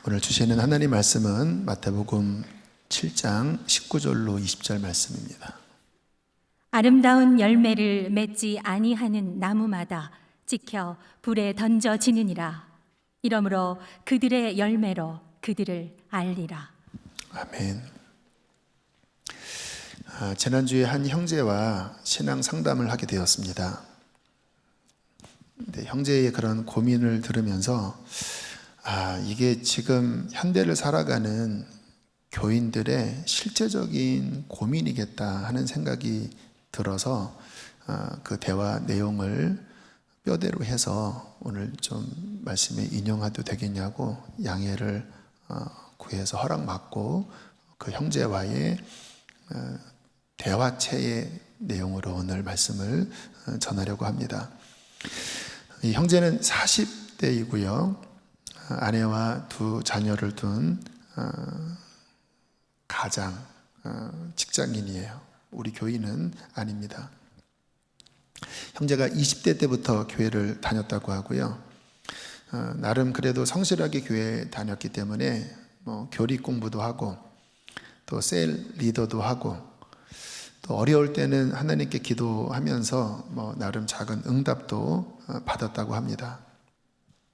오늘 주시는 하나님 말씀은 마태복음 7장 19절로 20절 말씀입니다. 아름다운 열매를 맺지 아니하는 나무마다 찍혀 불에 던져지느니라. 이러므로 그들의 열매로 그들을 알리라. 아멘. 지난주에 한 형제와 신앙 상담을 하게 되었습니다. 근데 형제의 그런 고민을 들으면서 이게 지금 현대를 살아가는 교인들의 실제적인 고민이겠다 하는 생각이 들어서 그 대화 내용을 뼈대로 해서 오늘 좀 말씀에 인용해도 되겠냐고 양해를 구해서 허락받고 그 형제와의 대화체의 내용으로 오늘 말씀을 전하려고 합니다. 이 형제는 40대이고요. 아내와 두 자녀를 둔 가장 직장인이에요. 우리 교인은 아닙니다. 형제가 20대 때부터 교회를 다녔다고 하고요. 나름 그래도 성실하게 교회에 다녔기 때문에 교리 공부도 하고 또 셀 리더도 하고 또 어려울 때는 하나님께 기도하면서 나름 작은 응답도 받았다고 합니다.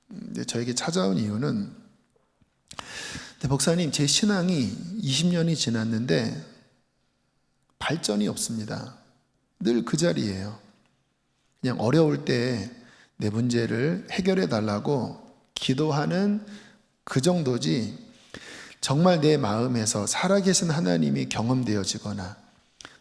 근데 저에게 찾아온 이유는 목사님, 제 신앙이 20년이 지났는데 발전이 없습니다. 늘 그 자리예요. 그냥 어려울 때 내 문제를 해결해 달라고 기도하는 그 정도지 정말 내 마음에서 살아계신 하나님이 경험되어지거나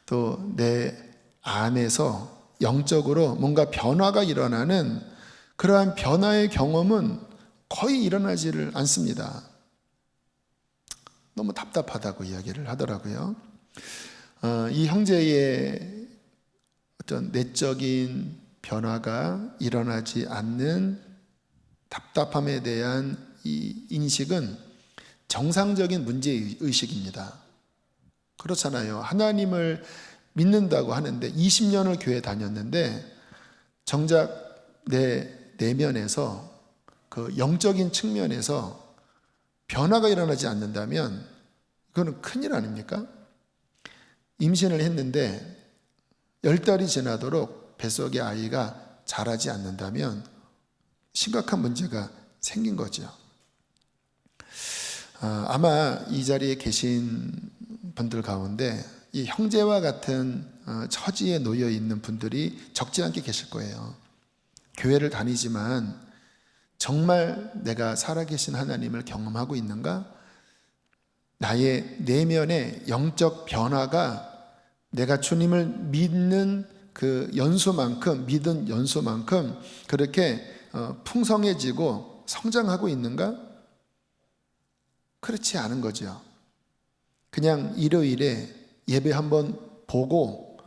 또 내 안에서 영적으로 뭔가 변화가 일어나는 그러한 변화의 경험은 거의 일어나지를 않습니다. 너무 답답하다고 이야기를 하더라고요. 이 형제의 어떤 내적인 변화가 일어나지 않는 답답함에 대한 이 인식은 정상적인 문제의식입니다. 그렇잖아요. 하나님을 믿는다고 하는데 20년을 교회 다녔는데 정작 내 내면에서 그 영적인 측면에서 변화가 일어나지 않는다면 그거는 큰일 아닙니까? 임신을 했는데 10달이 지나도록 뱃속의 아이가 자라지 않는다면 심각한 문제가 생긴 거죠. 아마 이 자리에 계신 분들 가운데 이 형제와 같은 처지에 놓여 있는 분들이 적지 않게 계실 거예요. 교회를 다니지만 정말 내가 살아계신 하나님을 경험하고 있는가? 나의 내면의 영적 변화가 내가 주님을 믿는 그 연수만큼, 믿은 연수만큼 그렇게 풍성해지고 성장하고 있는가? 그렇지 않은 거죠. 그냥 일요일에 예배 한번 보고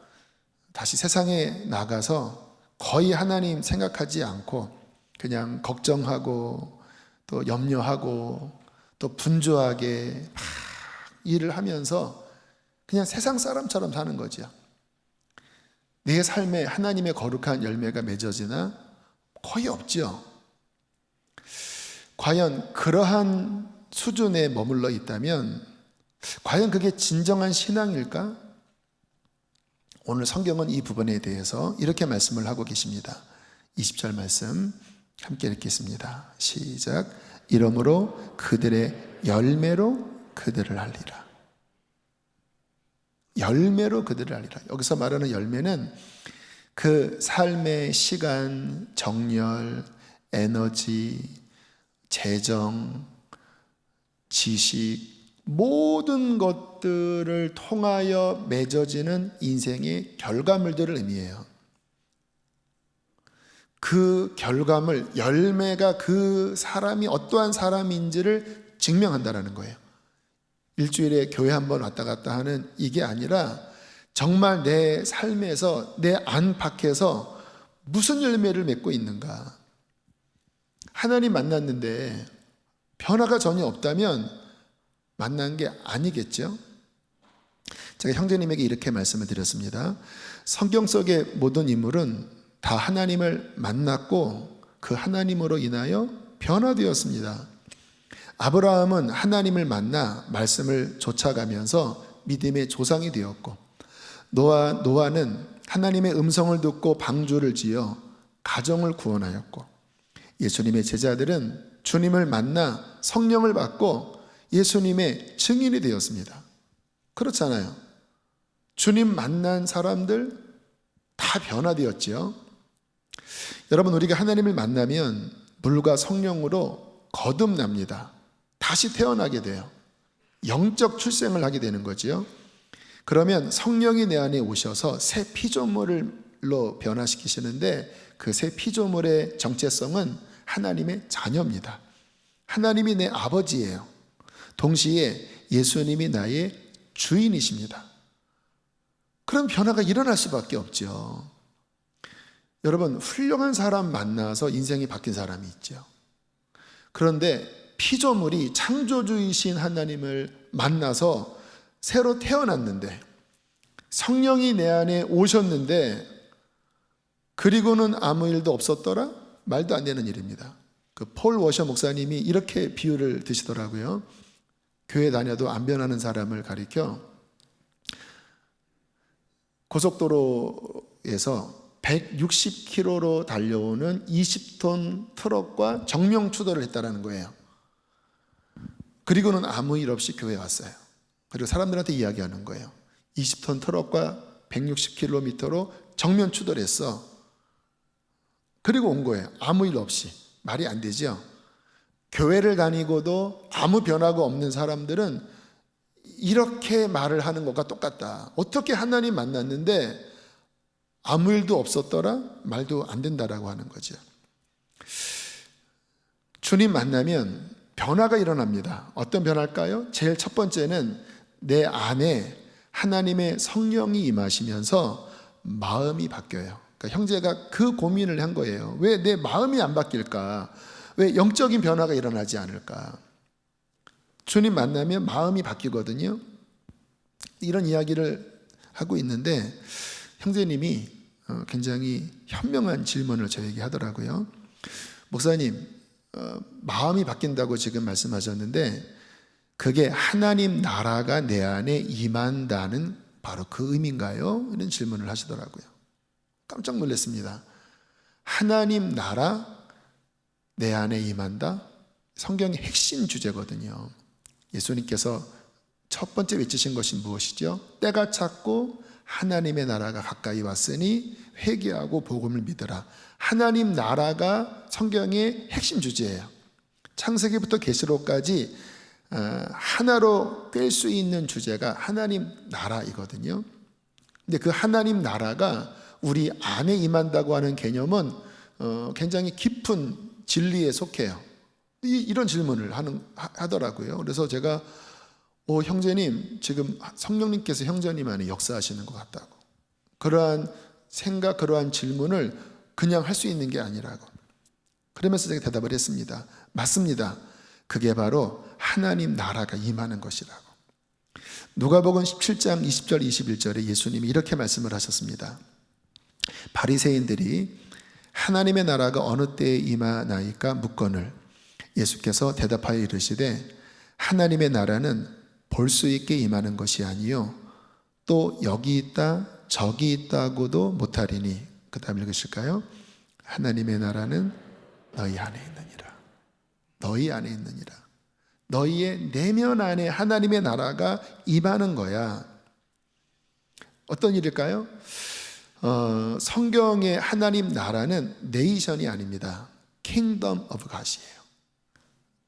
다시 세상에 나가서 거의 하나님 생각하지 않고 그냥 걱정하고 또 염려하고 또 분주하게 막 일을 하면서 그냥 세상 사람처럼 사는 거죠. 내 삶에 하나님의 거룩한 열매가 맺어지나? 거의 없죠. 과연 그러한 수준에 머물러 있다면 과연 그게 진정한 신앙일까? 오늘 성경은 이 부분에 대해서 이렇게 말씀을 하고 계십니다. 20절 말씀 함께 읽겠습니다. 시작. 이러므로 그들의 열매로 그들을 알리라. 열매로 그들을 알리라. 여기서 말하는 열매는 그 삶의 시간, 정열, 에너지, 재정, 지식, 모든 것들을 통하여 맺어지는 인생의 결과물들을 의미해요. 그 결과물, 열매가 그 사람이 어떠한 사람인지를 증명한다는 거예요. 일주일에 교회 한번 왔다 갔다 하는 이게 아니라 정말 내 삶에서 내 안팎에서 무슨 열매를 맺고 있는가. 하나님 만났는데 변화가 전혀 없다면 만난 게 아니겠죠. 제가 형제님에게 이렇게 말씀을 드렸습니다. 성경 속의 모든 인물은 다 하나님을 만났고 그 하나님으로 인하여 변화되었습니다. 아브라함은 하나님을 만나 말씀을 쫓아가면서 믿음의 조상이 되었고, 노아는 하나님의 음성을 듣고 방주를 지어 가정을 구원하였고, 예수님의 제자들은 주님을 만나 성령을 받고 예수님의 증인이 되었습니다. 그렇잖아요. 주님 만난 사람들 다 변화되었지요. 여러분, 우리가 하나님을 만나면 물과 성령으로 거듭납니다. 다시 태어나게 돼요. 영적 출생을 하게 되는 거지요. 그러면 성령이 내 안에 오셔서 새 피조물로 변화시키시는데, 그 새 피조물의 정체성은 하나님의 자녀입니다. 하나님이 내 아버지예요. 동시에 예수님이 나의 주인이십니다. 그런 변화가 일어날 수밖에 없죠. 여러분, 훌륭한 사람 만나서 인생이 바뀐 사람이 있죠. 그런데 피조물이 창조주이신 하나님을 만나서 새로 태어났는데, 성령이 내 안에 오셨는데, 그리고는 아무 일도 없었더라? 말도 안 되는 일입니다. 그 폴 워셔 목사님이 이렇게 비유를 드시더라고요. 교회 다녀도 안 변하는 사람을 가리켜 고속도로에서 160km로 달려오는 20톤 트럭과 정면 추돌을 했다는 거예요. 그리고는 아무 일 없이 교회에 왔어요. 그리고 사람들한테 이야기하는 거예요. 20톤 트럭과 160km로 정면 추돌했어. 그리고 온 거예요. 아무 일 없이. 말이 안 되죠. 교회를 다니고도 아무 변화가 없는 사람들은 이렇게 말을 하는 것과 똑같다. 어떻게 하나님 만났는데 아무 일도 없었더라? 말도 안 된다라고 하는 거죠. 주님 만나면 변화가 일어납니다. 어떤 변화일까요? 제일 첫 번째는 내 안에 하나님의 성령이 임하시면서 마음이 바뀌어요. 그러니까 형제가 그 고민을 한 거예요. 왜 내 마음이 안 바뀔까? 왜 영적인 변화가 일어나지 않을까? 주님 만나면 마음이 바뀌거든요. 이런 이야기를 하고 있는데 형제님이 굉장히 현명한 질문을 저에게 하더라고요. 목사님, 마음이 바뀐다고 지금 말씀하셨는데 그게 하나님 나라가 내 안에 임한다는 바로 그 의미인가요? 이런 질문을 하시더라고요. 깜짝 놀랐습니다. 하나님 나라 내 안에 임한다? 성경의 핵심 주제거든요. 예수님께서 첫 번째 외치신 것이 무엇이죠? 때가 찼고 하나님의 나라가 가까이 왔으니 회개하고 복음을 믿으라. 하나님 나라가 성경의 핵심 주제예요. 창세기부터 계시록까지 하나로 꿰 수 있는 주제가 하나님 나라이거든요. 근데 그 하나님 나라가 우리 안에 임한다고 하는 개념은 굉장히 깊은 진리에 속해요. 이런 질문을 하더라고요. 그래서 제가 형제님, 지금 성령님께서 형제님 안에 역사하시는 것 같다고. 그러한 생각, 그러한 질문을 그냥 할 수 있는 게 아니라고. 그러면서 제가 대답을 했습니다. 맞습니다. 그게 바로 하나님 나라가 임하는 것이라고. 누가복음 17장 20절 21절에 예수님이 이렇게 말씀을 하셨습니다. 바리새인들이 하나님의 나라가 어느 때에 임하나이까 묻거늘 예수께서 대답하여 이르시되 하나님의 나라는 볼 수 있게 임하는 것이 아니요 또 여기 있다 저기 있다고도 못하리니. 그 다음 읽으실까요? 하나님의 나라는 너희 안에 있느니라. 너희 안에 있느니라. 너희의 내면 안에 하나님의 나라가 임하는 거야. 어떤 일일까요? 성경의 하나님 나라는 네이션이 아닙니다. Kingdom of God이에요.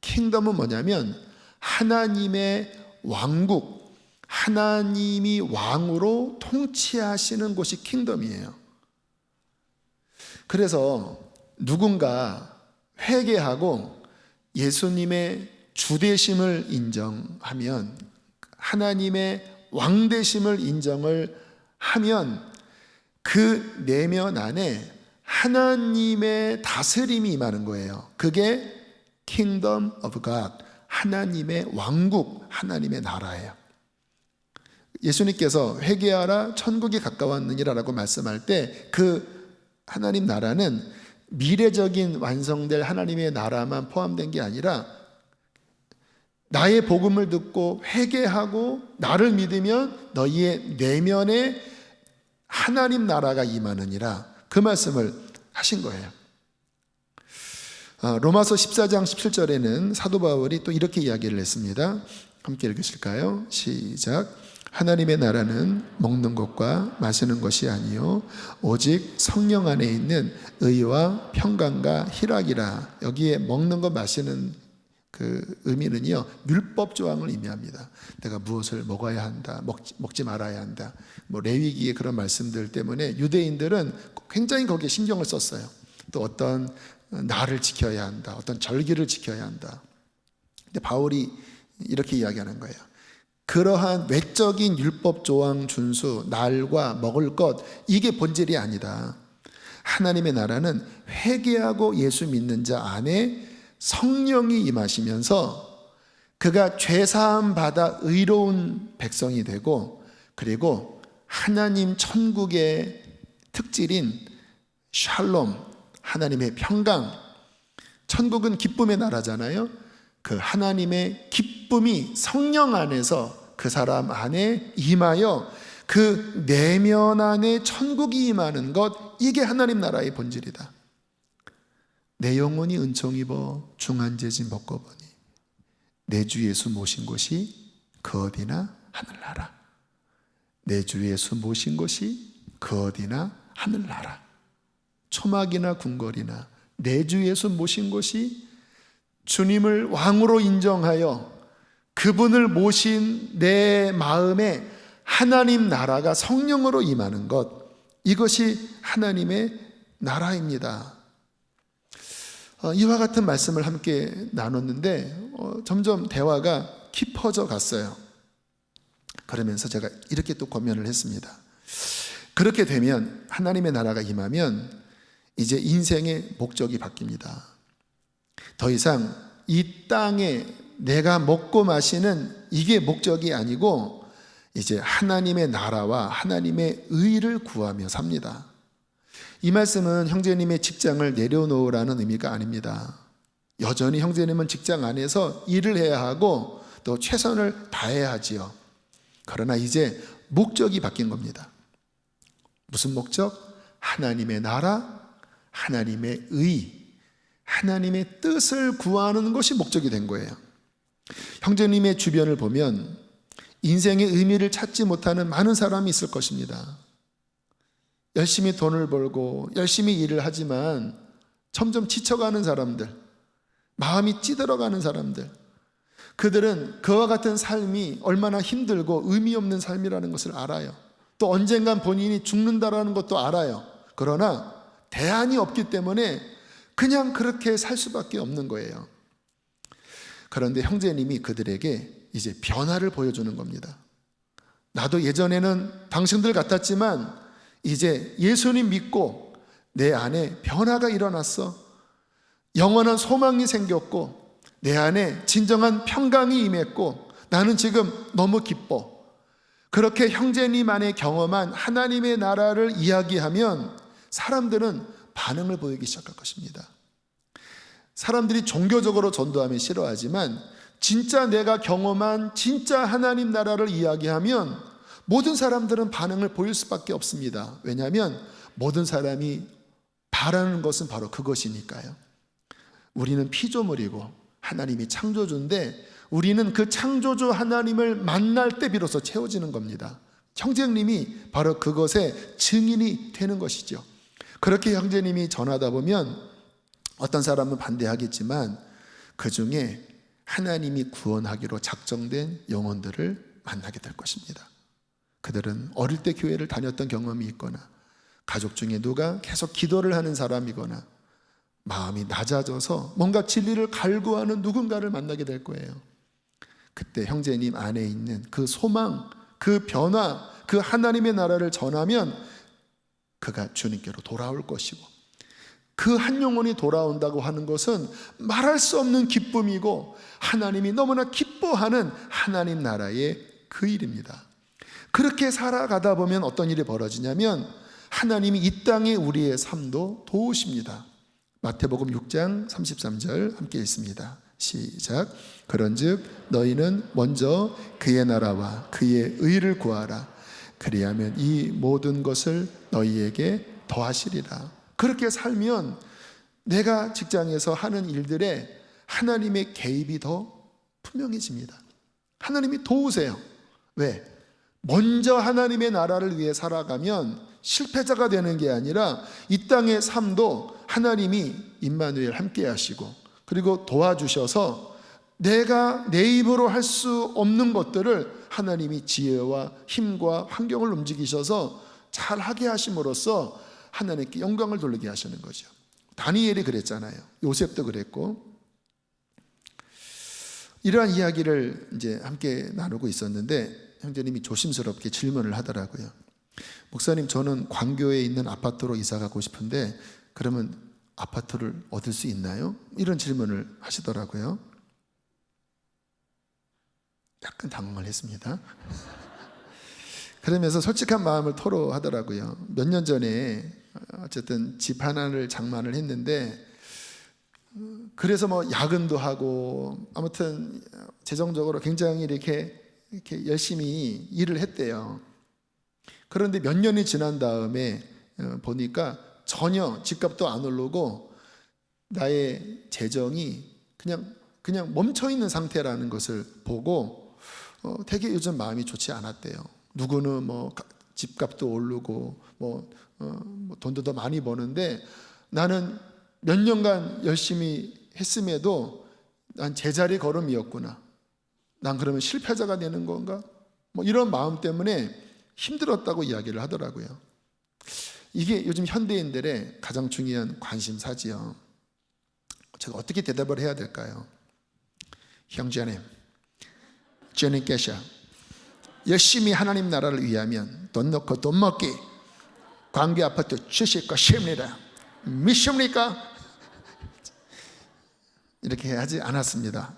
킹덤은 뭐냐면 하나님의 왕국, 하나님이 왕으로 통치하시는 곳이 킹덤이에요. 그래서 누군가 회개하고 예수님의 주되심을 인정하면, 하나님의 왕되심을 인정을 하면 그 내면 안에 하나님의 다스림이 임하는 거예요. 그게 Kingdom of God, 하나님의 왕국, 하나님의 나라예요. 예수님께서 회개하라 천국이 가까웠느니라라고 말씀할 때 그 하나님 나라는 미래적인 완성될 하나님의 나라만 포함된 게 아니라 나의 복음을 듣고 회개하고 나를 믿으면 너희의 내면에 하나님 나라가 임하느니라, 그 말씀을 하신 거예요. 로마서 14장 17절에는 사도 바울이 또 이렇게 이야기를 했습니다. 함께 읽으실까요? 시작. 하나님의 나라는 먹는 것과 마시는 것이 아니요 오직 성령 안에 있는 의와 평강과 희락이라. 여기에 먹는 것 마시는 그 의미는요, 율법 조항을 의미합니다. 내가 무엇을 먹어야 한다, 먹지 말아야 한다, 뭐 레위기의 그런 말씀들 때문에 유대인들은 굉장히 거기에 신경을 썼어요. 또 어떤 날을 지켜야 한다, 어떤 절기를 지켜야 한다. 근데 바울이 이렇게 이야기하는 거예요. 그러한 외적인 율법 조항 준수, 날과 먹을 것, 이게 본질이 아니다. 하나님의 나라는 회개하고 예수 믿는 자 안에 성령이 임하시면서 그가 죄사함 받아 의로운 백성이 되고, 그리고 하나님 천국의 특질인 샬롬, 하나님의 평강, 천국은 기쁨의 나라잖아요. 그 하나님의 기쁨이 성령 안에서 그 사람 안에 임하여 그 내면 안에 천국이 임하는 것, 이게 하나님 나라의 본질이다. 내 영혼이 은총 입어 중한제진 벗고보니 내 주 예수 모신 곳이 그 어디나 하늘나라. 내 주 예수 모신 곳이 그 어디나 하늘나라. 초막이나 궁궐이나 내 주 예수 모신 곳이 주님을 왕으로 인정하여 그분을 모신 내 마음에 하나님 나라가 성령으로 임하는 것, 이것이 하나님의 나라입니다. 이와 같은 말씀을 함께 나눴는데 점점 대화가 깊어져 갔어요. 그러면서 제가 이렇게 또 권면을 했습니다. 그렇게 되면, 하나님의 나라가 임하면 이제 인생의 목적이 바뀝니다. 더 이상 이 땅에 내가 먹고 마시는 이게 목적이 아니고 이제 하나님의 나라와 하나님의 의를 구하며 삽니다. 이 말씀은 형제님의 직장을 내려놓으라는 의미가 아닙니다. 여전히 형제님은 직장 안에서 일을 해야 하고 또 최선을 다해야 하지요. 그러나 이제 목적이 바뀐 겁니다. 무슨 목적? 하나님의 나라, 하나님의 의, 하나님의 뜻을 구하는 것이 목적이 된 거예요. 형제님의 주변을 보면 인생의 의미를 찾지 못하는 많은 사람이 있을 것입니다. 열심히 돈을 벌고 열심히 일을 하지만 점점 지쳐가는 사람들, 마음이 찌들어가는 사람들, 그들은 그와 같은 삶이 얼마나 힘들고 의미 없는 삶이라는 것을 알아요. 또 언젠간 본인이 죽는다라는 것도 알아요. 그러나 대안이 없기 때문에 그냥 그렇게 살 수밖에 없는 거예요. 그런데 형제님이 그들에게 이제 변화를 보여주는 겁니다. 나도 예전에는 당신들 같았지만 이제 예수님 믿고 내 안에 변화가 일어났어. 영원한 소망이 생겼고 내 안에 진정한 평강이 임했고 나는 지금 너무 기뻐. 그렇게 형제님 안에 경험한 하나님의 나라를 이야기하면 사람들은 반응을 보이기 시작할 것입니다. 사람들이 종교적으로 전도하면 싫어하지만 진짜 내가 경험한 진짜 하나님 나라를 이야기하면 모든 사람들은 반응을 보일 수밖에 없습니다. 왜냐하면 모든 사람이 바라는 것은 바로 그것이니까요. 우리는 피조물이고 하나님이 창조주인데 우리는 그 창조주 하나님을 만날 때 비로소 채워지는 겁니다. 형제님이 바로 그것의 증인이 되는 것이죠. 그렇게 형제님이 전하다 보면 어떤 사람은 반대하겠지만 그 중에 하나님이 구원하기로 작정된 영혼들을 만나게 될 것입니다. 그들은 어릴 때 교회를 다녔던 경험이 있거나 가족 중에 누가 계속 기도를 하는 사람이거나 마음이 낮아져서 뭔가 진리를 갈구하는 누군가를 만나게 될 거예요. 그때 형제님 안에 있는 그 소망, 그 변화, 그 하나님의 나라를 전하면 그가 주님께로 돌아올 것이고 그 한 영혼이 돌아온다고 하는 것은 말할 수 없는 기쁨이고 하나님이 너무나 기뻐하는 하나님 나라의 그 일입니다. 그렇게 살아가다 보면 어떤 일이 벌어지냐면 하나님이 이 땅에 우리의 삶도 도우십니다. 마태복음 6장 33절 함께 읽습니다. 시작. 그런즉 너희는 먼저 그의 나라와 그의 의를 구하라. 그리하면 이 모든 것을 너희에게 더하시리라. 그렇게 살면 내가 직장에서 하는 일들에 하나님의 개입이 더 분명해집니다. 하나님이 도우세요. 왜? 먼저 하나님의 나라를 위해 살아가면 실패자가 되는 게 아니라 이 땅의 삶도 하나님이 임마누엘 함께 하시고 그리고 도와주셔서 내가 내 입으로 할 수 없는 것들을 하나님이 지혜와 힘과 환경을 움직이셔서 잘 하게 하심으로써 하나님께 영광을 돌리게 하시는 거죠. 다니엘이 그랬잖아요. 요셉도 그랬고. 이러한 이야기를 이제 함께 나누고 있었는데 형제님이 조심스럽게 질문을 하더라고요. 목사님, 저는 광교에 있는 아파트로 이사 가고 싶은데 그러면 아파트를 얻을 수 있나요? 이런 질문을 하시더라고요. 약간 당황을 했습니다. 그러면서 솔직한 마음을 토로하더라고요. 몇 년 전에 어쨌든 집 하나를 장만을 했는데 그래서 뭐 야근도 하고 아무튼 재정적으로 굉장히 이렇게 열심히 일을 했대요. 그런데 몇 년이 지난 다음에 보니까 전혀 집값도 안 오르고 나의 재정이 그냥 멈춰 있는 상태라는 것을 보고 되게 요즘 마음이 좋지 않았대요. 누구는 뭐 집값도 오르고 뭐 돈도 더 많이 버는데 나는 몇 년간 열심히 했음에도 난 제자리 걸음이었구나. 난 그러면 실패자가 되는 건가? 뭐 이런 마음 때문에 힘들었다고 이야기를 하더라고요. 이게 요즘 현대인들의 가장 중요한 관심사지요. 제가 어떻게 대답을 해야 될까요? 형제님, 주님께서 열심히 하나님 나라를 위하면 돈 넣고 돈 먹기 광교 아파트 주실 것입니다. 믿습니까? 이렇게 하지 않았습니다.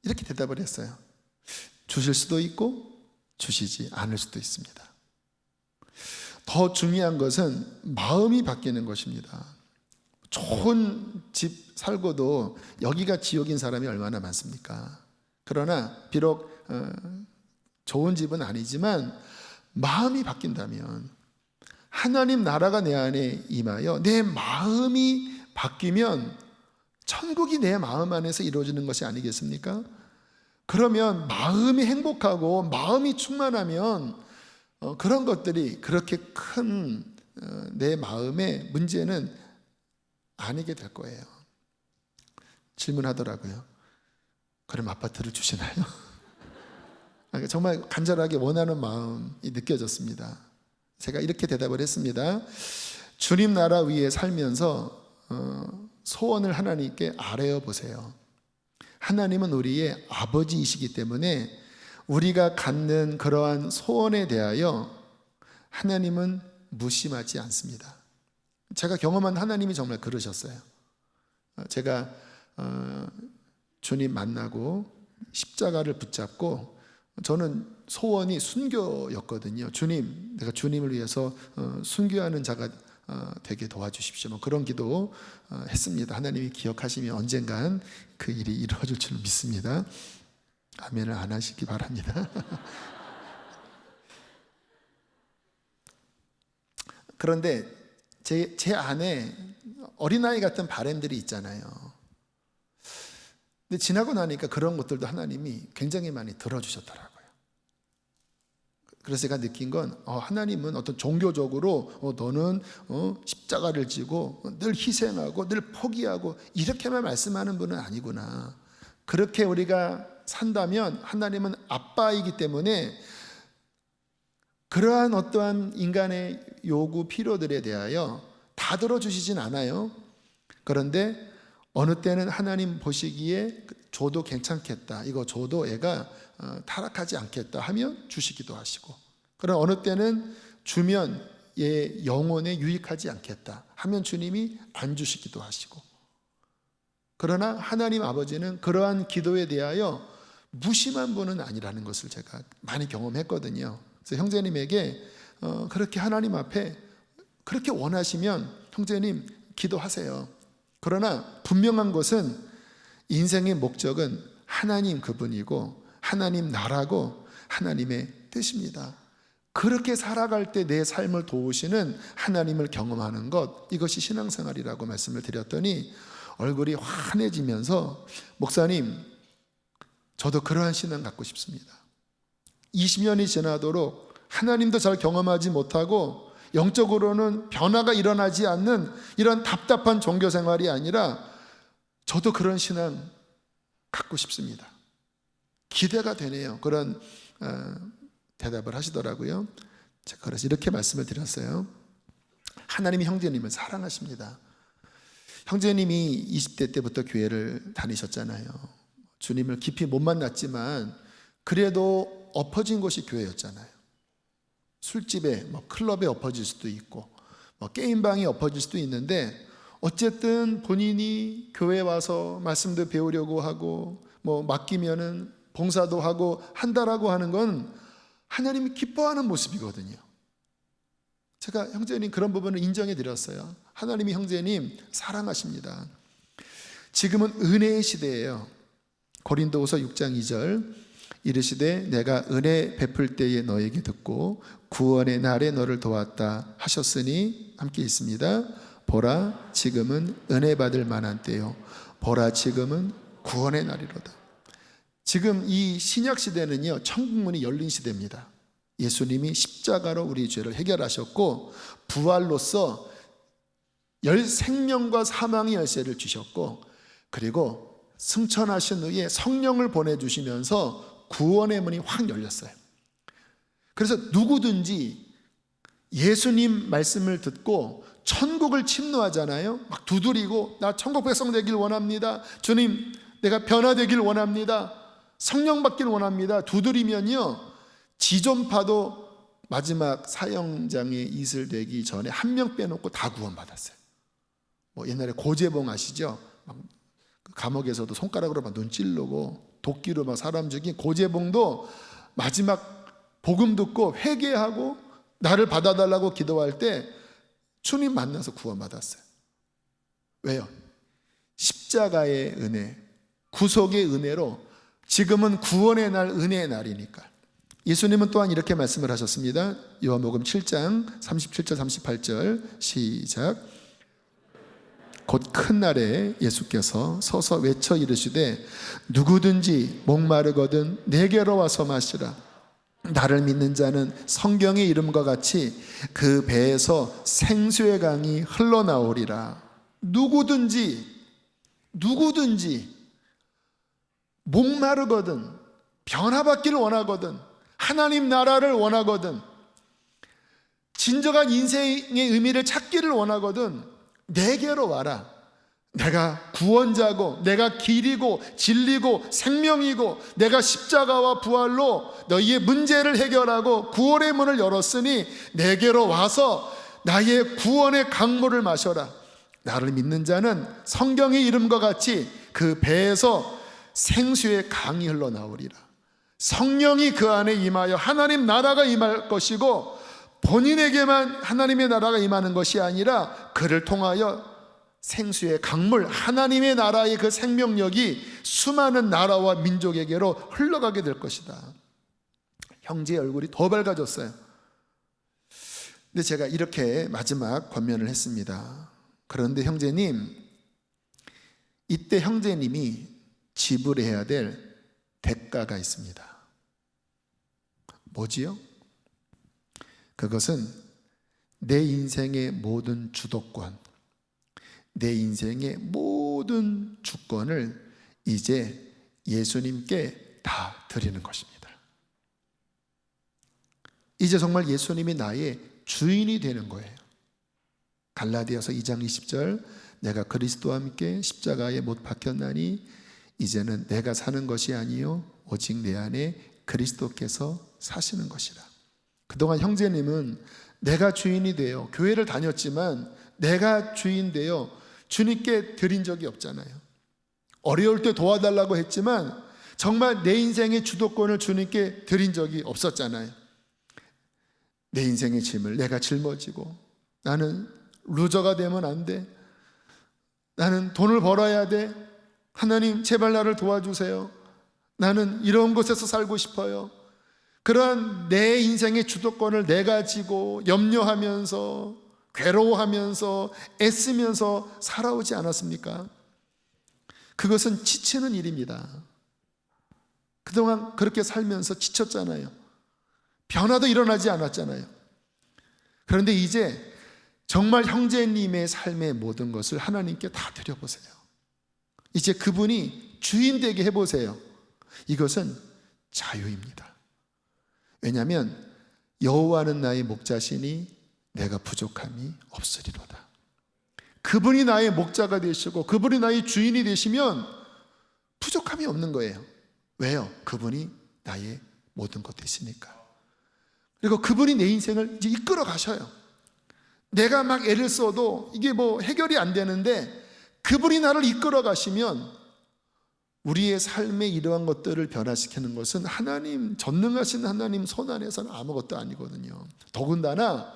이렇게 대답을 했어요. 주실 수도 있고 주시지 않을 수도 있습니다. 더 중요한 것은 마음이 바뀌는 것입니다. 좋은 집 살고도 여기가 지옥인 사람이 얼마나 많습니까? 그러나 비록 좋은 집은 아니지만 마음이 바뀐다면 하나님 나라가 내 안에 임하여 내 마음이 바뀌면 천국이 내 마음 안에서 이루어지는 것이 아니겠습니까? 그러면 마음이 행복하고 마음이 충만하면 그런 것들이 그렇게 큰 내 마음의 문제는 아니게 될 거예요. 질문하더라고요. 그럼 아파트를 주시나요? 정말 간절하게 원하는 마음이 느껴졌습니다. 제가 이렇게 대답을 했습니다. 주님 나라 위에 살면서 소원을 하나님께 아뢰어 보세요. 하나님은 우리의 아버지이시기 때문에 우리가 갖는 그러한 소원에 대하여 하나님은 무심하지 않습니다. 제가 경험한 하나님이 정말 그러셨어요. 제가 주님 만나고 십자가를 붙잡고 저는 소원이 순교였거든요. 주님, 내가 주님을 위해서 순교하는 자가 되게 도와주십시오. 뭐 그런 기도 했습니다. 하나님이 기억하시면 언젠간 그 일이 이루어질 줄 믿습니다. 아멘을 안 하시기 바랍니다. 그런데 제 안에 어린아이 같은 바람들이 있잖아요. 근데 지나고 나니까 그런 것들도 하나님이 굉장히 많이 들어주셨더라고요. 그래서 제가 느낀 건 하나님은 어떤 종교적으로 너는 십자가를 지고 늘 희생하고 늘 포기하고 이렇게만 말씀하는 분은 아니구나. 그렇게 우리가 산다면 하나님은 아빠이기 때문에 그러한 어떠한 인간의 요구 필요들에 대하여 다 들어주시진 않아요. 그런데 어느 때는 하나님 보시기에 줘도 괜찮겠다, 이거 줘도 애가 타락하지 않겠다 하면 주시기도 하시고, 그러나 어느 때는 주면 얘 영혼에 유익하지 않겠다 하면 주님이 안 주시기도 하시고, 그러나 하나님 아버지는 그러한 기도에 대하여 무심한 분은 아니라는 것을 제가 많이 경험했거든요. 그래서 형제님에게 그렇게 하나님 앞에 그렇게 원하시면 형제님 기도하세요. 그러나 분명한 것은 인생의 목적은 하나님 그분이고 하나님 나라고 하나님의 뜻입니다. 그렇게 살아갈 때 내 삶을 도우시는 하나님을 경험하는 것, 이것이 신앙생활이라고 말씀을 드렸더니 얼굴이 환해지면서 목사님, 저도 그러한 신앙 갖고 싶습니다. 20년이 지나도록 하나님도 잘 경험하지 못하고 영적으로는 변화가 일어나지 않는 이런 답답한 종교생활이 아니라 저도 그런 신앙 갖고 싶습니다. 기대가 되네요. 그런 대답을 하시더라고요. 제가 그래서 이렇게 말씀을 드렸어요. 하나님이 형제님을 사랑하십니다. 형제님이 20대 때부터 교회를 다니셨잖아요. 주님을 깊이 못 만났지만 그래도 엎어진 곳이 교회였잖아요. 술집에, 클럽에 엎어질 수도 있고 게임방에 엎어질 수도 있는데 어쨌든 본인이 교회 와서 말씀도 배우려고 하고 맡기면은 봉사도 하고 한다라고 하는 건 하나님이 기뻐하는 모습이거든요. 제가 형제님 그런 부분을 인정해 드렸어요. 하나님이 형제님 사랑하십니다. 지금은 은혜의 시대예요. 고린도후서 6장 2절 이르시되 내가 은혜 베풀 때에 너에게 듣고 구원의 날에 너를 도왔다 하셨으니 함께 있습니다. 보라 지금은 은혜 받을 만한 때요 보라 지금은 구원의 날이로다. 지금 이 신약 시대는요 천국문이 열린 시대입니다. 예수님이 십자가로 우리 죄를 해결하셨고 부활로서 생명과 사망의 열쇠를 주셨고 그리고 승천하신 후에 성령을 보내주시면서 구원의 문이 확 열렸어요. 그래서 누구든지 예수님 말씀을 듣고 천국을 침노하잖아요. 막 두드리고 나 천국 백성 되길 원합니다. 주님 내가 변화되길 원합니다. 성령 받길 원합니다. 두드리면요 지존파도 마지막 사형장에 이슬되기 전에 한 명 빼놓고 다 구원받았어요. 옛날에 고재봉 아시죠? 막 감옥에서도 손가락으로 막 눈 찌르고 도끼로 막 사람 죽인 고재봉도 마지막 복음 듣고 회개하고 나를 받아달라고 기도할 때 주님 만나서 구원받았어요. 왜요? 십자가의 은혜, 구속의 은혜로 지금은 구원의 날, 은혜의 날이니까. 예수님은 또한 이렇게 말씀을 하셨습니다. 요한복음 7장 37절 38절 시작. 곧 큰 날에 예수께서 서서 외쳐 이르시되 누구든지 목마르거든 내게로 와서 마시라. 나를 믿는 자는 성경의 이름과 같이 그 배에서 생수의 강이 흘러나오리라. 누구든지 목마르거든 변화받기를 원하거든 하나님 나라를 원하거든 진정한 인생의 의미를 찾기를 원하거든 내게로 와라. 내가 구원자고 내가 길이고 진리고 생명이고 내가 십자가와 부활로 너희의 문제를 해결하고 구원의 문을 열었으니 내게로 와서 나의 구원의 강물을 마셔라. 나를 믿는 자는 성경의 이름과 같이 그 배에서 생수의 강이 흘러나오리라. 성령이 그 안에 임하여 하나님 나라가 임할 것이고 본인에게만 하나님의 나라가 임하는 것이 아니라 그를 통하여 생수의 강물 하나님의 나라의 그 생명력이 수많은 나라와 민족에게로 흘러가게 될 것이다. 형제의 얼굴이 더 밝아졌어요. 근데 제가 이렇게 마지막 권면을 했습니다. 그런데 형제님, 이때 형제님이 지불해야 될 대가가 있습니다. 뭐지요? 그것은 내 인생의 모든 주도권, 내 인생의 모든 주권을 이제 예수님께 다 드리는 것입니다. 이제 정말 예수님이 나의 주인이 되는 거예요. 갈라디아서 2장 20절 내가 그리스도와 함께 십자가에 못 박혔나니 이제는 내가 사는 것이 아니요 오직 내 안에 그리스도께서 사시는 것이라. 그동안 형제님은 내가 주인이 되어 교회를 다녔지만 내가 주인 되어 주님께 드린 적이 없잖아요. 어려울 때 도와달라고 했지만 정말 내 인생의 주도권을 주님께 드린 적이 없었잖아요. 내 인생의 짐을 내가 짊어지고 나는 루저가 되면 안 돼. 나는 돈을 벌어야 돼. 하나님 제발 나를 도와주세요. 나는 이런 곳에서 살고 싶어요. 그러한 내 인생의 주도권을 내가 지고 염려하면서 괴로워하면서 애쓰면서 살아오지 않았습니까? 그것은 지치는 일입니다. 그동안 그렇게 살면서 지쳤잖아요. 변화도 일어나지 않았잖아요. 그런데 이제 정말 형제님의 삶의 모든 것을 하나님께 다 드려보세요. 이제 그분이 주인 되게 해보세요. 이것은 자유입니다. 왜냐하면 여호와는 나의 목자시니 내가 부족함이 없으리로다. 그분이 나의 목자가 되시고 그분이 나의 주인이 되시면 부족함이 없는 거예요. 왜요? 그분이 나의 모든 것 되시니까. 그리고 그분이 내 인생을 이제 이끌어 가셔요. 내가 막 애를 써도 이게 뭐 해결이 안 되는데 그분이 나를 이끌어 가시면 우리의 삶의 이러한 것들을 변화시키는 것은 하나님, 전능하신 하나님 손 안에서는 아무것도 아니거든요. 더군다나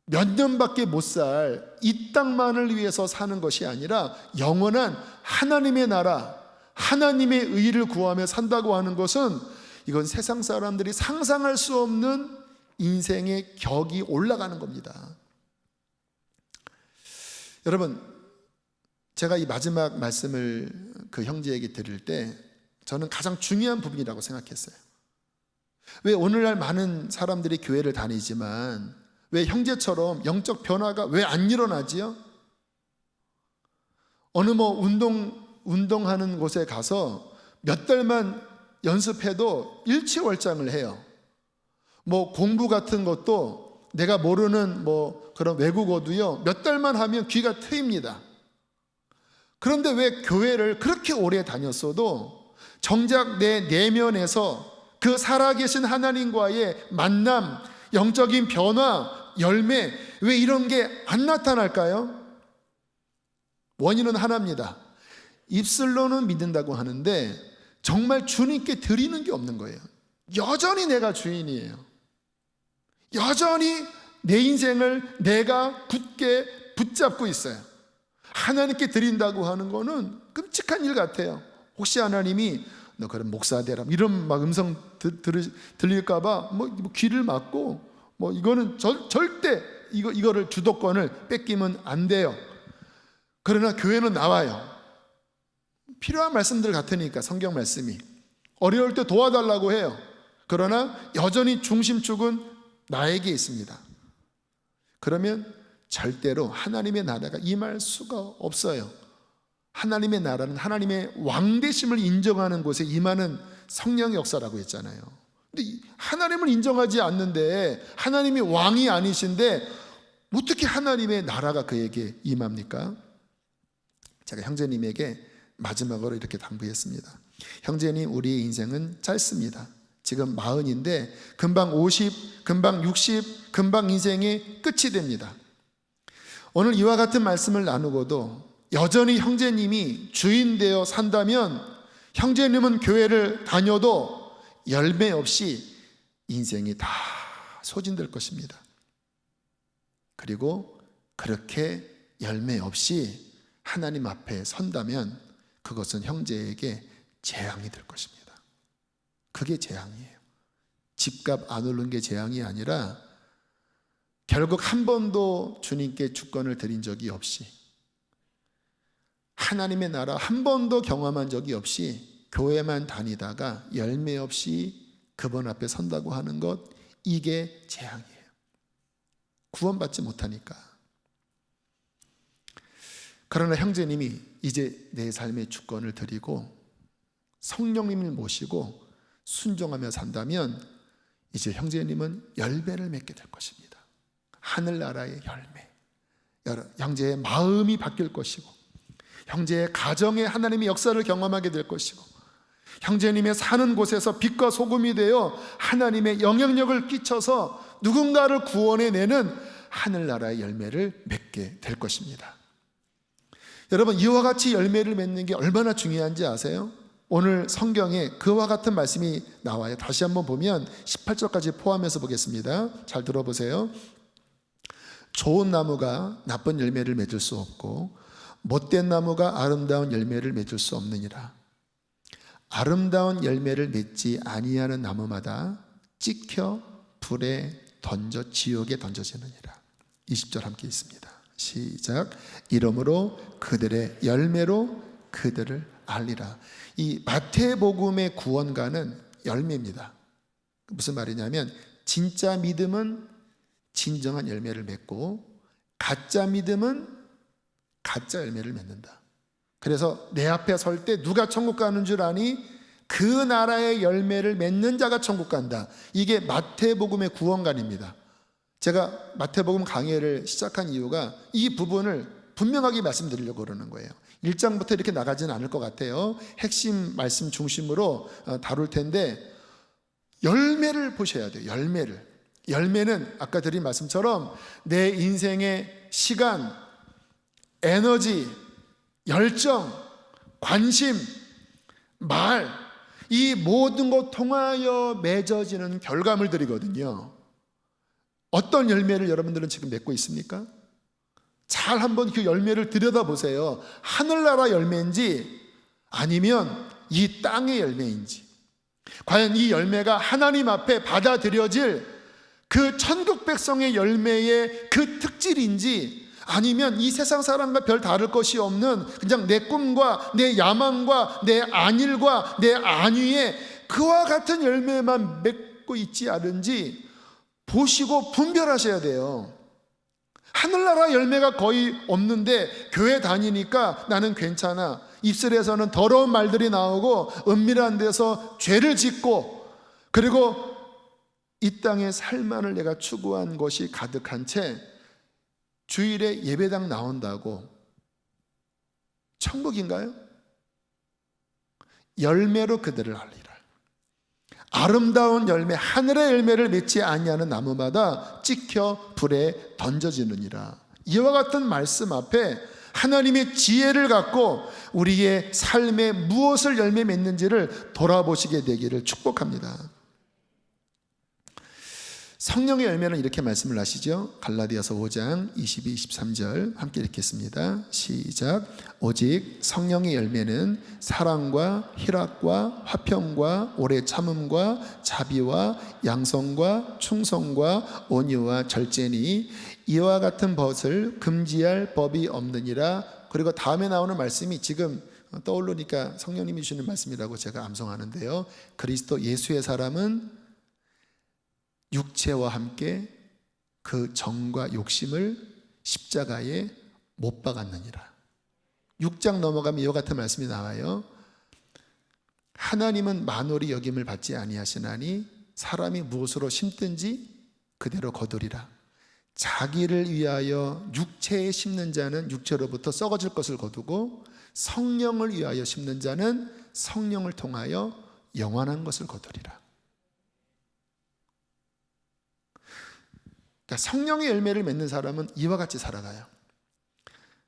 몇 년밖에 못 살 이 땅만을 위해서 사는 것이 아니라 영원한 하나님의 나라, 하나님의 의를 구하며 산다고 하는 것은 이건 세상 사람들이 상상할 수 없는 인생의 격이 올라가는 겁니다. 여러분, 제가 이 마지막 말씀을 그 형제에게 드릴 때 저는 가장 중요한 부분이라고 생각했어요. 왜 오늘날 많은 사람들이 교회를 다니지만 왜 형제처럼 영적 변화가 왜 안 일어나지요? 어느 뭐 운동하는 곳에 가서 몇 달만 연습해도 일취월장을 해요. 뭐 공부 같은 것도 내가 모르는 뭐 그런 외국어도요, 몇 달만 하면 귀가 트입니다. 그런데 왜 교회를 그렇게 오래 다녔어도 정작 내 내면에서 그 살아계신 하나님과의 만남, 영적인 변화, 열매, 왜 이런 게 안 나타날까요? 원인은 하나입니다. 입술로는 믿는다고 하는데 정말 주님께 드리는 게 없는 거예요. 여전히 내가 주인이에요. 여전히 내 인생을 내가 굳게 붙잡고 있어요. 하나님께 드린다고 하는 거는 끔찍한 일 같아요. 혹시 하나님이 너 그럼 목사 되라 이런 막 음성 들릴까봐 뭐 귀를 막고 뭐 이거는 절대 이거를 주도권을 뺏기면 안 돼요. 그러나 교회는 나와요. 필요한 말씀들 같으니까 성경 말씀이 어려울 때 도와달라고 해요. 그러나 여전히 중심축은 나에게 있습니다. 그러면 절대로 하나님의 나라가 임할 수가 없어요. 하나님의 나라는 하나님의 왕되심을 인정하는 곳에 임하는 성령의 역사라고 했잖아요. 근데 하나님을 인정하지 않는데 하나님이 왕이 아니신데 어떻게 하나님의 나라가 그에게 임합니까? 제가 형제님에게 마지막으로 이렇게 당부했습니다. 형제님, 우리의 인생은 짧습니다. 지금 40인데 금방 50, 금방 60, 금방 인생의 끝이 됩니다. 오늘 이와 같은 말씀을 나누고도 여전히 형제님이 주인 되어 산다면 형제님은 교회를 다녀도 열매 없이 인생이 다 소진될 것입니다. 그리고 그렇게 열매 없이 하나님 앞에 선다면 그것은 형제에게 재앙이 될 것입니다. 그게 재앙이에요. 집값 안 오른 게 재앙이 아니라 결국 한 번도 주님께 주권을 드린 적이 없이 하나님의 나라 한 번도 경험한 적이 없이 교회만 다니다가 열매 없이 그분 앞에 선다고 하는 것, 이게 재앙이에요. 구원받지 못하니까. 그러나 형제님이 이제 내 삶의 주권을 드리고 성령님을 모시고 순종하며 산다면 이제 형제님은 열매를 맺게 될 것입니다. 하늘나라의 열매. 형제의 마음이 바뀔 것이고 형제의 가정에 하나님의 역사를 경험하게 될 것이고 형제님의 사는 곳에서 빛과 소금이 되어 하나님의 영향력을 끼쳐서 누군가를 구원해내는 하늘나라의 열매를 맺게 될 것입니다. 여러분, 이와 같이 열매를 맺는 게 얼마나 중요한지 아세요? 오늘 성경에 그와 같은 말씀이 나와요. 다시 한번 보면 18절까지 포함해서 보겠습니다. 잘 들어보세요. 좋은 나무가 나쁜 열매를 맺을 수 없고 못된 나무가 아름다운 열매를 맺을 수 없느니라. 아름다운 열매를 맺지 아니하는 나무마다 찍혀 불에 던져 지옥에 던져지느니라. 20절 함께 있습니다. 시작. 이러므로 그들의 열매로 그들을 알리라. 이 마태복음의 구원가는 열매입니다. 무슨 말이냐면 진짜 믿음은 진정한 열매를 맺고 가짜 믿음은 가짜 열매를 맺는다. 그래서 내 앞에 설 때 누가 천국 가는 줄 아니? 그 나라의 열매를 맺는 자가 천국 간다. 이게 마태복음의 구원관입니다. 제가 마태복음 강해를 시작한 이유가 이 부분을 분명하게 말씀드리려고 그러는 거예요. 1장부터 이렇게 나가지는 않을 것 같아요. 핵심 말씀 중심으로 다룰 텐데 열매를 보셔야 돼요. 열매는 아까 드린 말씀처럼 내 인생의 시간, 에너지, 열정, 관심, 말, 이 모든 것 통하여 맺어지는 결과물들이거든요. 어떤 열매를 여러분들은 지금 맺고 있습니까? 잘 한번 그 열매를 들여다보세요. 하늘나라 열매인지 아니면 이 땅의 열매인지, 과연 이 열매가 하나님 앞에 받아들여질 그 천국 백성의 열매의 그 특질인지, 아니면 이 세상 사람과 별 다를 것이 없는 그냥 내 꿈과 내 야망과 내 안일과 내 안위에 그와 같은 열매만 맺고 있지 않은지 보시고 분별하셔야 돼요. 하늘나라 열매가 거의 없는데 교회 다니니까 나는 괜찮아, 입술에서는 더러운 말들이 나오고 은밀한 데서 죄를 짓고, 그리고 이 땅의 살만을 내가 추구한 것이 가득한 채 주일에 예배당 나온다고 천국인가요? 열매로 그들을 알리라. 아름다운 열매, 하늘의 열매를 맺지 아니하는 나무마다 찍혀 불에 던져지느니라. 이와 같은 말씀 앞에 하나님의 지혜를 갖고 우리의 삶에 무엇을 열매 맺는지를 돌아보시게 되기를 축복합니다. 성령의 열매는 이렇게 말씀을 하시죠. 갈라디아서 5장 22, 23절 함께 읽겠습니다. 시작. 오직 성령의 열매는 사랑과 희락과 화평과 오래 참음과 자비와 양성과 충성과 온유와 절제니 이와 같은 것을 금지할 법이 없느니라. 그리고 다음에 나오는 말씀이 지금 떠오르니까 성령님이 주시는 말씀이라고 제가 암송하는데요. 그리스도 예수의 사람은 육체와 함께 그 정과 욕심을 십자가에 못 박았느니라. 6장 넘어가면 이와 같은 말씀이 나와요. 하나님은 만홀히 여김을 받지 아니하시나니 사람이 무엇으로 심든지 그대로 거두리라. 자기를 위하여 육체에 심는 자는 육체로부터 썩어질 것을 거두고 성령을 위하여 심는 자는 성령을 통하여 영원한 것을 거두리라. 그러니까 성령의 열매를 맺는 사람은 이와 같이 살아가요.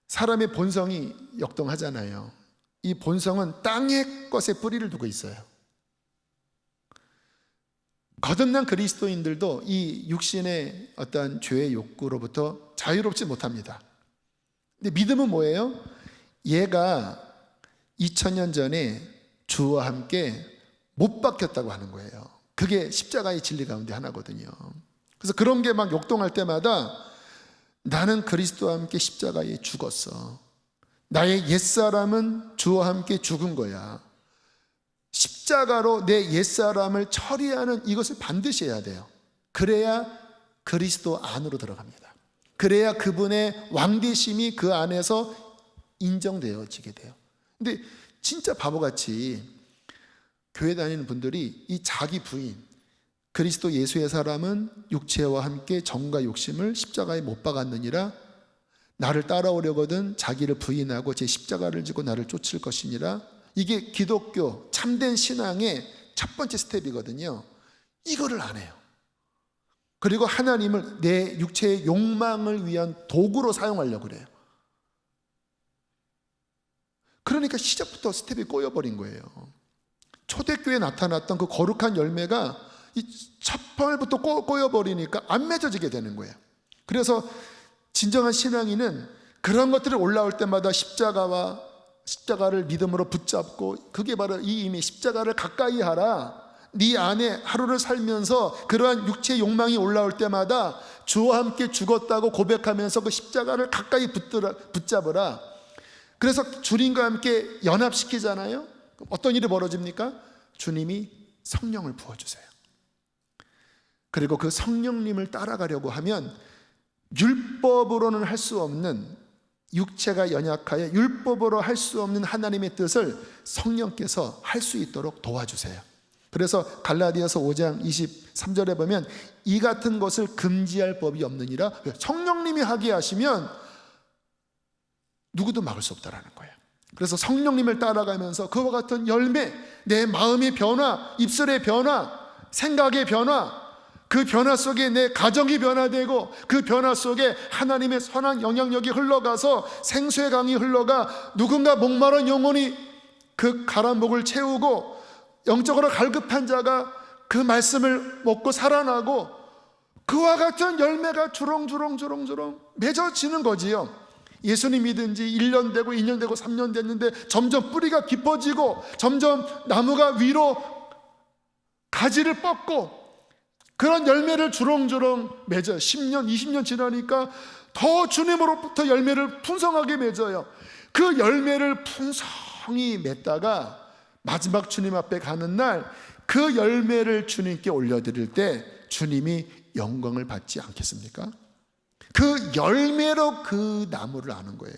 사람의 본성이 역동하잖아요. 이 본성은 땅의 것에 뿌리를 두고 있어요. 거듭난 그리스도인들도 이 육신의 어떤 죄의 욕구로부터 자유롭지 못합니다. 근데 믿음은 뭐예요? 얘가 2000년 전에 주와 함께 못 박혔다고 하는 거예요. 그게 십자가의 진리 가운데 하나거든요. 그래서 그런 게 막 역동할 때마다 나는 그리스도와 함께 십자가에 죽었어. 나의 옛사람은 주와 함께 죽은 거야. 십자가로 내 옛사람을 처리하는 이것을 반드시 해야 돼요. 그래야 그리스도 안으로 들어갑니다. 그래야 그분의 왕되심이 그 안에서 인정되어지게 돼요. 근데 진짜 바보같이 교회 다니는 분들이 이 자기 부인, 그리스도 예수의 사람은 육체와 함께 정과 욕심을 십자가에 못 박았느니라. 나를 따라오려거든 자기를 부인하고 제 십자가를 지고 나를 쫓을 것이니라. 이게 기독교 참된 신앙의 첫 번째 스텝이거든요. 이거를 안 해요. 그리고 하나님을 내 육체의 욕망을 위한 도구로 사용하려고 그래요. 그러니까 시작부터 스텝이 꼬여버린 거예요. 초대교회에 나타났던 그 거룩한 열매가 이 첫 번부터 꼬여버리니까 안 맺어지게 되는 거예요. 그래서 진정한 신앙인은 그런 것들이 올라올 때마다 십자가를 믿음으로 붙잡고, 그게 바로 이 의미, 십자가를 가까이 하라. 네 안에 하루를 살면서 그러한 육체의 욕망이 올라올 때마다 주와 함께 죽었다고 고백하면서 그 십자가를 가까이 붙잡으라. 그래서 주님과 함께 연합시키잖아요. 어떤 일이 벌어집니까? 주님이 성령을 부어주세요. 그리고 그 성령님을 따라가려고 하면 율법으로는 할 수 없는, 육체가 연약하여 율법으로 할 수 없는 하나님의 뜻을 성령께서 할 수 있도록 도와주세요. 그래서 갈라디아서 5장 23절에 보면 이 같은 것을 금지할 법이 없느니라. 성령님이 하게 하시면 누구도 막을 수 없다라는 거예요. 그래서 성령님을 따라가면서 그와 같은 열매, 내 마음의 변화, 입술의 변화, 생각의 변화, 그 변화 속에 내 가정이 변화되고, 그 변화 속에 하나님의 선한 영향력이 흘러가서 생수의 강이 흘러가 누군가 목마른 영혼이 그 가란 목을 채우고, 영적으로 갈급한 자가 그 말씀을 먹고 살아나고, 그와 같은 열매가 주렁주렁 맺어지는 거지요. 예수님 믿은 지 1년 되고 2년 되고 3년 됐는데 점점 뿌리가 깊어지고, 점점 나무가 위로 가지를 뻗고, 그런 열매를 주렁주렁 맺어요. 10년, 20년 지나니까 더 주님으로부터 열매를 풍성하게 맺어요. 그 열매를 풍성히 맺다가 마지막 주님 앞에 가는 날, 그 열매를 주님께 올려드릴 때 주님이 영광을 받지 않겠습니까? 그 열매로 그 나무를 아는 거예요.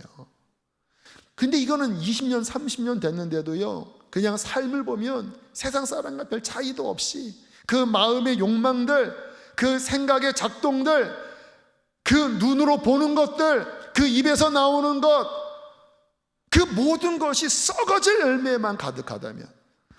근데 이거는 20년, 30년 됐는데도요, 그냥 삶을 보면 세상 사람과 별 차이도 없이 그 마음의 욕망들, 그 생각의 작동들, 그 눈으로 보는 것들, 그 입에서 나오는 것, 그 모든 것이 썩어질 열매만 가득하다면,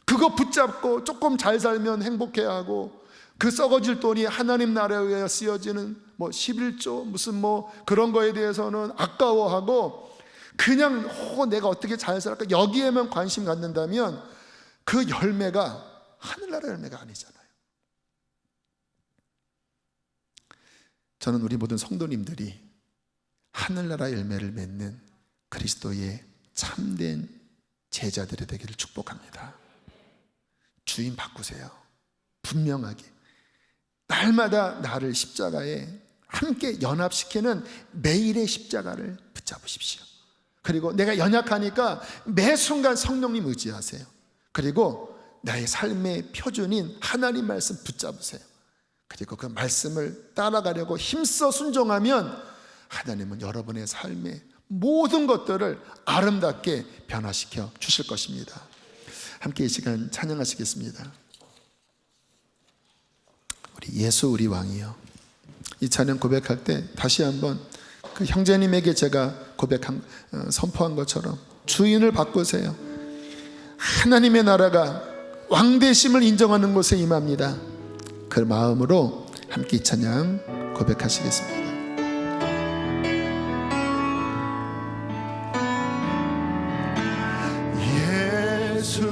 그거 붙잡고 조금 잘 살면 행복해하고, 그 썩어질 돈이 하나님 나라에 의해 쓰여지는 11조 무슨 그런 거에 대해서는 아까워하고, 그냥 내가 어떻게 잘 살까 여기에만 관심 갖는다면 그 열매가 하늘나라 열매가 아니잖아요. 저는 우리 모든 성도님들이 하늘나라 열매를 맺는 그리스도의 참된 제자들이 되기를 축복합니다. 주인 바꾸세요. 분명하게 날마다 나를 십자가에 함께 연합시키는 매일의 십자가를 붙잡으십시오. 그리고 내가 연약하니까 매 순간 성령님 의지하세요. 그리고 나의 삶의 표준인 하나님 말씀 붙잡으세요. 그리고 그 말씀을 따라가려고 힘써 순종하면 하나님은 여러분의 삶의 모든 것들을 아름답게 변화시켜 주실 것입니다. 함께 이 시간 찬양하시겠습니다. 우리 예수 우리 왕이요. 이 찬양 고백할 때 다시 한번 그 형제님에게 제가 선포한 것처럼 주인을 바꾸세요. 하나님의 나라가 왕되심을 인정하는 곳에 임합니다. 그 마음으로 함께 이 찬양 고백하시겠습니다. 예수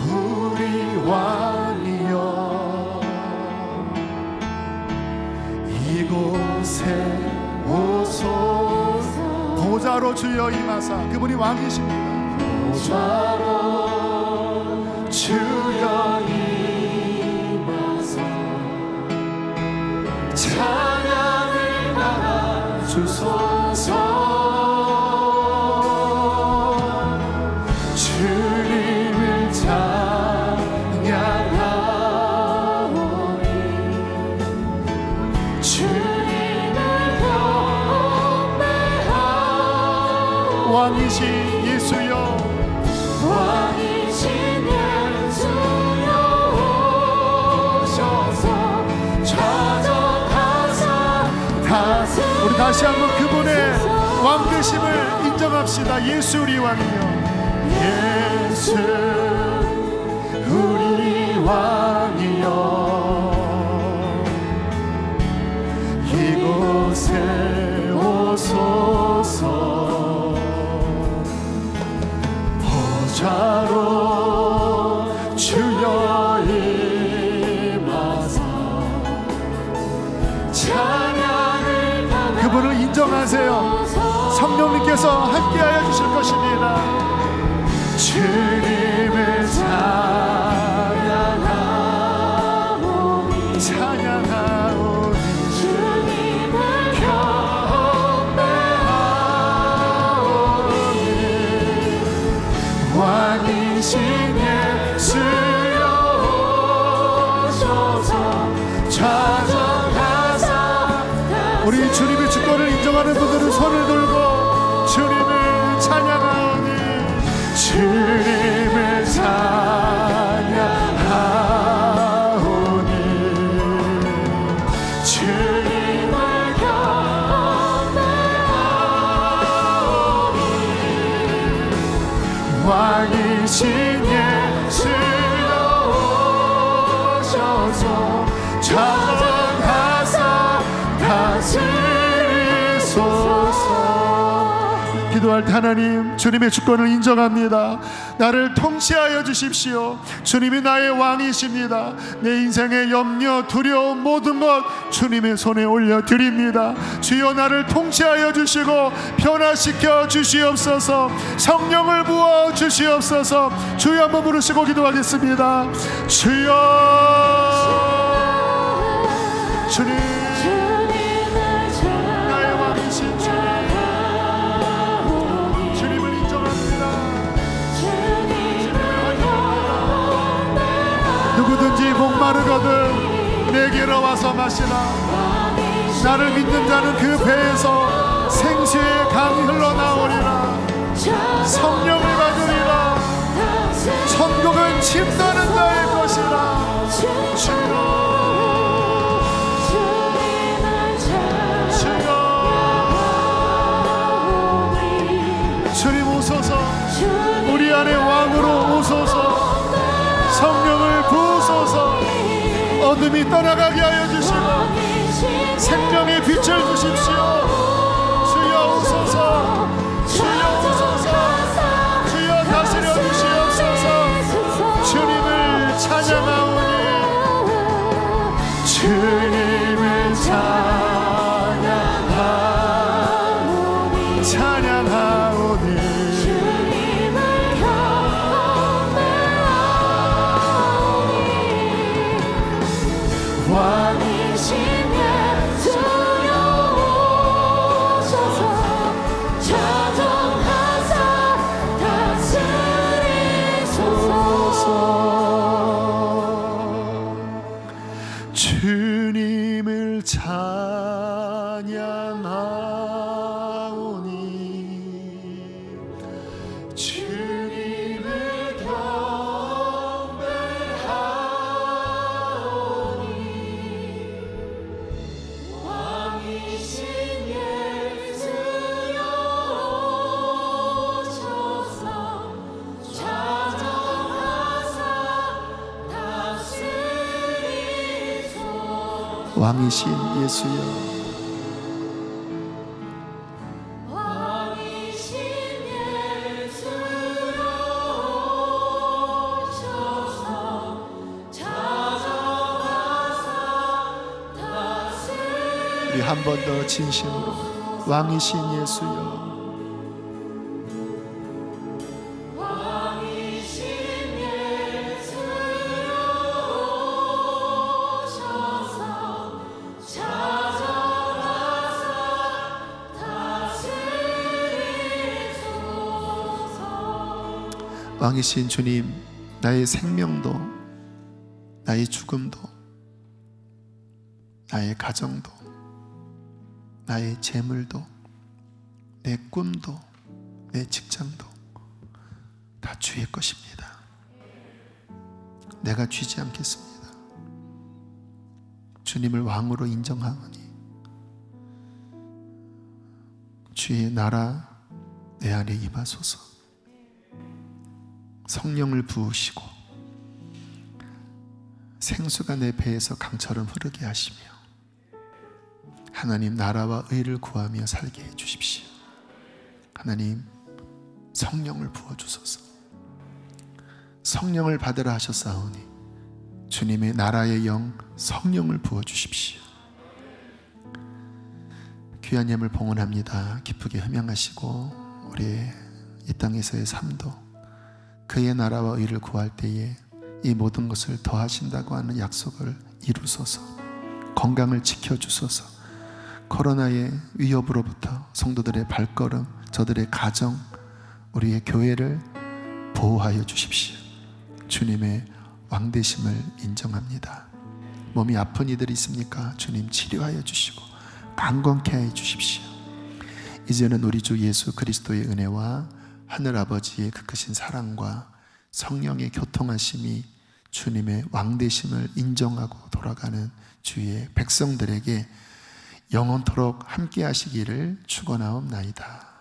우리 왕이여, 이곳에 오소서. 보좌로 주여 임하사. 그분이 왕이십니다. 보좌로 주여 찬양을 받아 주소서. 주님을 찬양하오니 주님을 경배하오니 왕이신 예수여, 왕이신 예수여 오셔서 우리 다시 한번 그분의 왕되심을 인정합시다. 예수 우리 왕이요. 예수 우리 왕이요, 이곳에 오소서. 보좌로 주여 임하사 찬양을 그분을 인정하세요. 성령님께서 함께하여 주실 것입니다. 주님을 찬양하오니 찬양하오니 주님을 경배하오니 왕이신 예수여 오셔서 찾아가사. 우리 주님의 주권을 인정하는 분들은 손을 들고 주님을 찬양하오니 주님을 찬양하오니 주님을 경배하오니 왕이신 예수여 오셔서 찾아가사 다스리소서. 기도할 때 하나님, 주님의 주권을 인정합니다. 나를 통치하여 주십시오. 주님이 나의 왕이십니다. 내 인생의 염려, 두려움, 모든 것 주님의 손에 올려드립니다. 주여, 나를 통치하여 주시고 변화시켜 주시옵소서. 성령을 부어 주시옵소서. 주여 한번 부르시고 기도하겠습니다. 주여, 주님, 나의 왕이신 주님, 주님을 인정합니다. 주님을 환영합니다. 누구든지 목마르거든 내게로 와서 마시라. 나를 믿는 자는 그 배에서 생수의 강이 흘러나오리라. 성령을 받으리라. 천국은 침도는 자의 것이라. 주여, 주님 오소서. 우리 안에 왕으로 오소서. 성령을 부으소서. 어둠이 떠나가게 하여 주시고 생명의 빛을 주십시오. 주여 오소서. 주여 오소서. 주여 다스려 주시옵소서. 주님을 찬양하오니 주님을 찬양하오니 찬양하오니 주님을 경배하오니 왕이신 예수여 오셔서 찾아가사 다스리소서. 주님을 찬양하오니 주님을 경배하오니 왕이신 예수여 오셔서 찾아가사 다스리소서. 왕이신 예수여, 왕이신 예수여 오셔서 찾아가사 다스리소서. 우리 한 번 더 진심으로 왕이신 예수여, 왕이신 예수여 오셔서 찾아가사 다스리소서. 왕이신 주님, 나의 생명도, 나의 죽음도, 나의 가정도, 나의 재물도, 내 꿈도, 내 직장도 다 주의 것입니다. 내가 쥐지 않겠습니다. 주님을 왕으로 인정하오니 주의 나라 내 안에 임하소서. 성령을 부으시고 생수가 내 배에서 강처럼 흐르게 하시며 하나님 나라와 의를 구하며 살게 해주십시오. 하나님 성령을 부어주소서. 성령을 받으라 하셨사오니 주님의 나라의 영 성령을 부어주십시오. 귀한 예물 봉헌합니다. 기쁘게 흠양하시고 우리 이 땅에서의 삶도 그의 나라와 의를 구할 때에 이 모든 것을 더하신다고 하는 약속을 이루소서. 건강을 지켜주소서. 코로나의 위협으로부터 성도들의 발걸음, 저들의 가정, 우리의 교회를 보호하여 주십시오. 주님의 왕되심을 인정합니다. 몸이 아픈 이들이 있습니까? 주님 치료하여 주시고 강건케 해 주십시오. 이제는 우리 주 예수 그리스도의 은혜와 하늘 아버지의 그 크신 사랑과 성령의 교통하심이 주님의 왕되심을 인정하고 돌아가는 주의 백성들에게 영원토록 함께 하시기를 축원하옵나이다.